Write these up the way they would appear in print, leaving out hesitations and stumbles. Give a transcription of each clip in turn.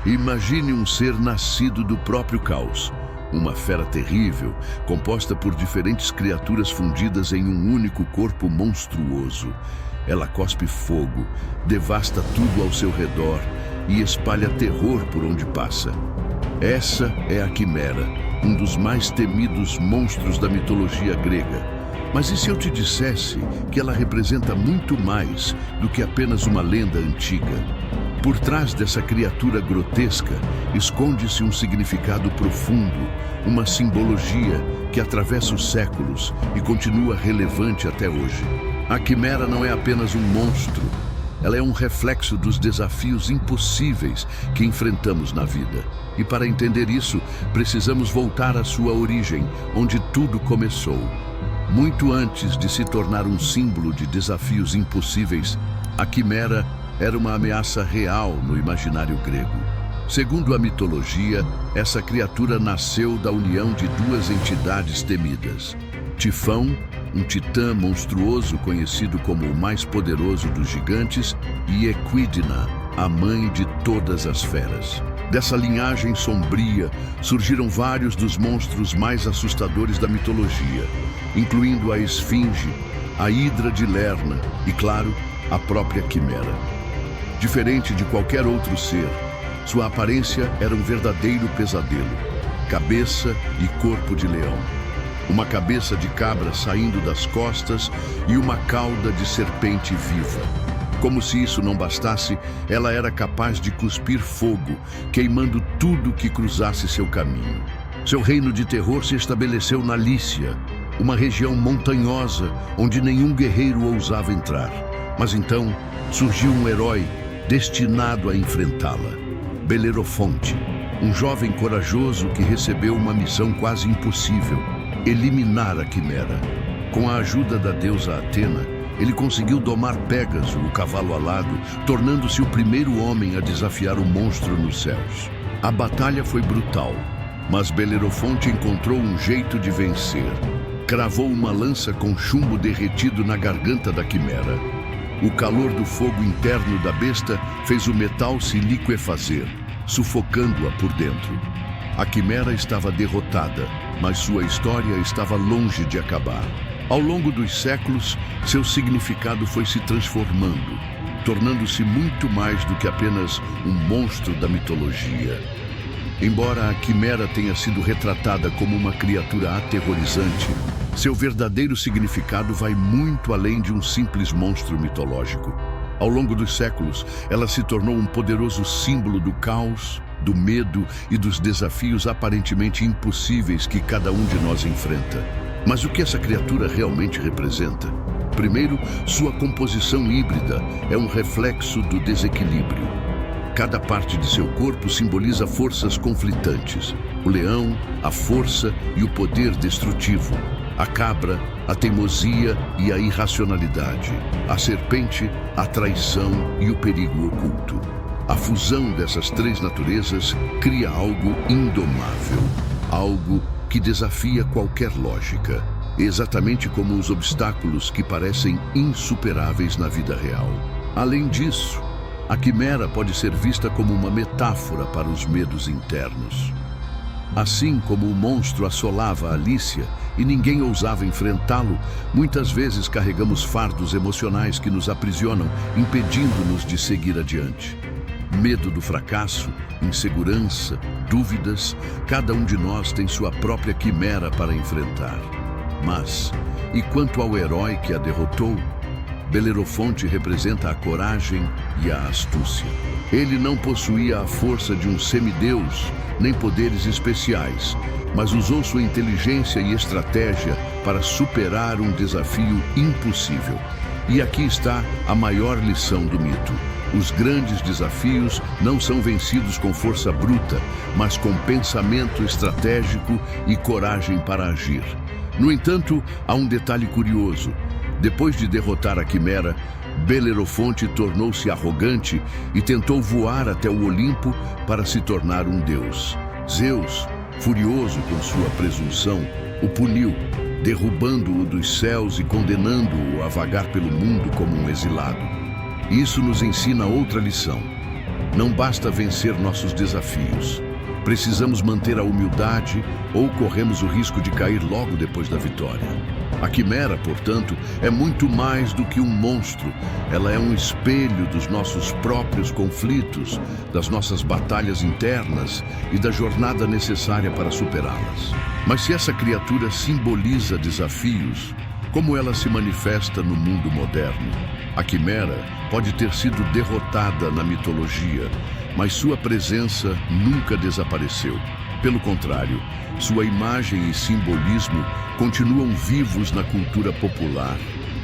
Imagine um ser nascido do próprio caos. Uma fera terrível, composta por diferentes criaturas fundidas em um único corpo monstruoso. Ela cospe fogo, devasta tudo ao seu redor e espalha terror por onde passa. Essa é a Quimera, um dos mais temidos monstros da mitologia grega. Mas e se eu te dissesse que ela representa muito mais do que apenas uma lenda antiga? Por trás dessa criatura grotesca, esconde-se um significado profundo, uma simbologia que atravessa os séculos e continua relevante até hoje. A Quimera não é apenas um monstro, ela é um reflexo dos desafios impossíveis que enfrentamos na vida. E para entender isso, precisamos voltar à sua origem, onde tudo começou. Muito antes de se tornar um símbolo de desafios impossíveis, a Quimera era uma ameaça real no imaginário grego. Segundo a mitologia, essa criatura nasceu da união de duas entidades temidas. Tifão, um titã monstruoso conhecido como o mais poderoso dos gigantes, e Equidna, a mãe de todas as feras. Dessa linhagem sombria surgiram vários dos monstros mais assustadores da mitologia, incluindo a Esfinge, a Hidra de Lerna e, claro, a própria Quimera. Diferente de qualquer outro ser, sua aparência era um verdadeiro pesadelo. Cabeça e corpo de leão. Uma cabeça de cabra saindo das costas e uma cauda de serpente viva. Como se isso não bastasse, ela era capaz de cuspir fogo, queimando tudo que cruzasse seu caminho. Seu reino de terror se estabeleceu na Lícia, uma região montanhosa onde nenhum guerreiro ousava entrar. Mas então surgiu um herói destinado a enfrentá-la. Belerofonte, um jovem corajoso que recebeu uma missão quase impossível: eliminar a Quimera. Com a ajuda da deusa Atena, ele conseguiu domar Pégaso, o cavalo alado, tornando-se o primeiro homem a desafiar o monstro nos céus. A batalha foi brutal, mas Belerofonte encontrou um jeito de vencer. Cravou uma lança com chumbo derretido na garganta da Quimera. O calor do fogo interno da besta fez o metal se liquefazer, sufocando-a por dentro. A Quimera estava derrotada, mas sua história estava longe de acabar. Ao longo dos séculos, seu significado foi se transformando, tornando-se muito mais do que apenas um monstro da mitologia. Embora a Quimera tenha sido retratada como uma criatura aterrorizante, seu verdadeiro significado vai muito além de um simples monstro mitológico. Ao longo dos séculos, ela se tornou um poderoso símbolo do caos, do medo e dos desafios aparentemente impossíveis que cada um de nós enfrenta. Mas o que essa criatura realmente representa? Primeiro, sua composição híbrida é um reflexo do desequilíbrio. Cada parte de seu corpo simboliza forças conflitantes: o leão, a força e o poder destrutivo; a cabra, a teimosia e a irracionalidade; a serpente, a traição e o perigo oculto. A fusão dessas três naturezas cria algo indomável, algo que desafia qualquer lógica, exatamente como os obstáculos que parecem insuperáveis na vida real. Além disso, a Quimera pode ser vista como uma metáfora para os medos internos. Assim como o monstro assolava a Lícia e ninguém ousava enfrentá-lo, muitas vezes carregamos fardos emocionais que nos aprisionam, impedindo-nos de seguir adiante. Medo do fracasso, insegurança, dúvidas, cada um de nós tem sua própria quimera para enfrentar. Mas, e quanto ao herói que a derrotou? Belerofonte representa a coragem e a astúcia. Ele não possuía a força de um semideus, nem poderes especiais, mas usou sua inteligência e estratégia para superar um desafio impossível. E aqui está a maior lição do mito: os grandes desafios não são vencidos com força bruta, mas com pensamento estratégico e coragem para agir. No entanto, há um detalhe curioso. Depois de derrotar a Quimera, Belerofonte tornou-se arrogante e tentou voar até o Olimpo para se tornar um deus. Zeus, furioso com sua presunção, o puniu, derrubando-o dos céus e condenando-o a vagar pelo mundo como um exilado. Isso nos ensina outra lição. Não basta vencer nossos desafios. Precisamos manter a humildade ou corremos o risco de cair logo depois da vitória. A quimera, portanto, é muito mais do que um monstro. Ela é um espelho dos nossos próprios conflitos, das nossas batalhas internas e da jornada necessária para superá-las. Mas se essa criatura simboliza desafios, como ela se manifesta no mundo moderno? A quimera pode ter sido derrotada na mitologia, mas sua presença nunca desapareceu. Pelo contrário, sua imagem e simbolismo continuam vivos na cultura popular,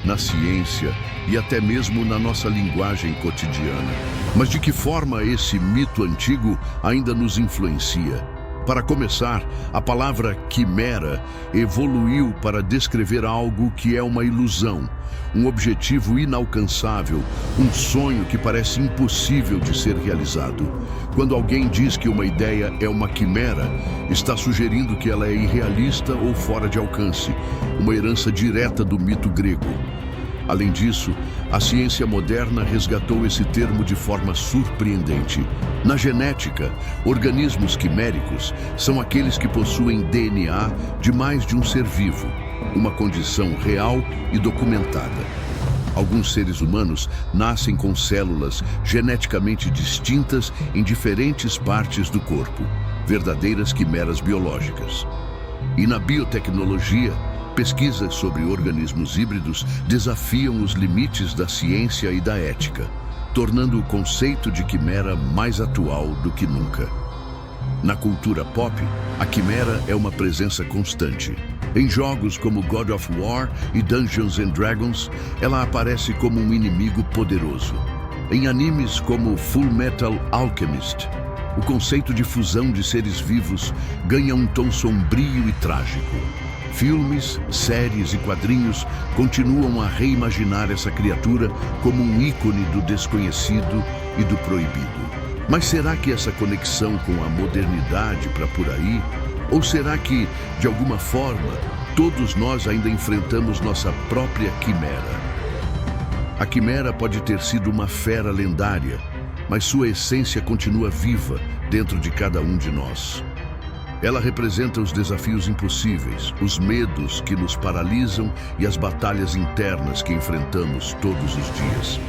na ciência e até mesmo na nossa linguagem cotidiana. Mas de que forma esse mito antigo ainda nos influencia? Para começar, a palavra quimera evoluiu para descrever algo que é uma ilusão, um objetivo inalcançável, um sonho que parece impossível de ser realizado. Quando alguém diz que uma ideia é uma quimera, está sugerindo que ela é irrealista ou fora de alcance, uma herança direta do mito grego. Além disso, a ciência moderna resgatou esse termo de forma surpreendente. Na genética, organismos quiméricos são aqueles que possuem DNA de mais de um ser vivo, uma condição real e documentada. Alguns seres humanos nascem com células geneticamente distintas em diferentes partes do corpo, verdadeiras quimeras biológicas. E na biotecnologia, pesquisas sobre organismos híbridos desafiam os limites da ciência e da ética, tornando o conceito de quimera mais atual do que nunca. Na cultura pop, a quimera é uma presença constante. Em jogos como God of War e Dungeons and Dragons, ela aparece como um inimigo poderoso. Em animes como Full Metal Alchemist, o conceito de fusão de seres vivos ganha um tom sombrio e trágico. Filmes, séries e quadrinhos continuam a reimaginar essa criatura como um ícone do desconhecido e do proibido. Mas será que essa conexão com a modernidade para por aí? Ou será que, de alguma forma, todos nós ainda enfrentamos nossa própria quimera? A quimera pode ter sido uma fera lendária, mas sua essência continua viva dentro de cada um de nós. Ela representa os desafios impossíveis, os medos que nos paralisam e as batalhas internas que enfrentamos todos os dias.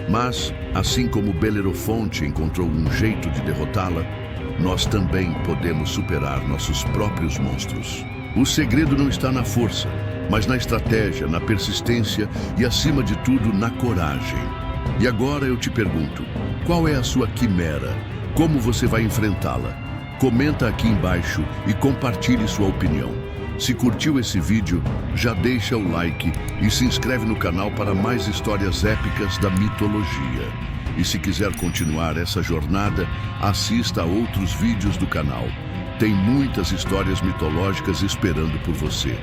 Mas, assim como Belerofonte encontrou um jeito de derrotá-la, nós também podemos superar nossos próprios monstros. O segredo não está na força, mas na estratégia, na persistência e, acima de tudo, na coragem. E agora eu te pergunto, qual é a sua quimera? Como você vai enfrentá-la? Comenta aqui embaixo e compartilhe sua opinião. Se curtiu esse vídeo, já deixa o like e se inscreve no canal para mais histórias épicas da mitologia. E se quiser continuar essa jornada, assista a outros vídeos do canal. Tem muitas histórias mitológicas esperando por você.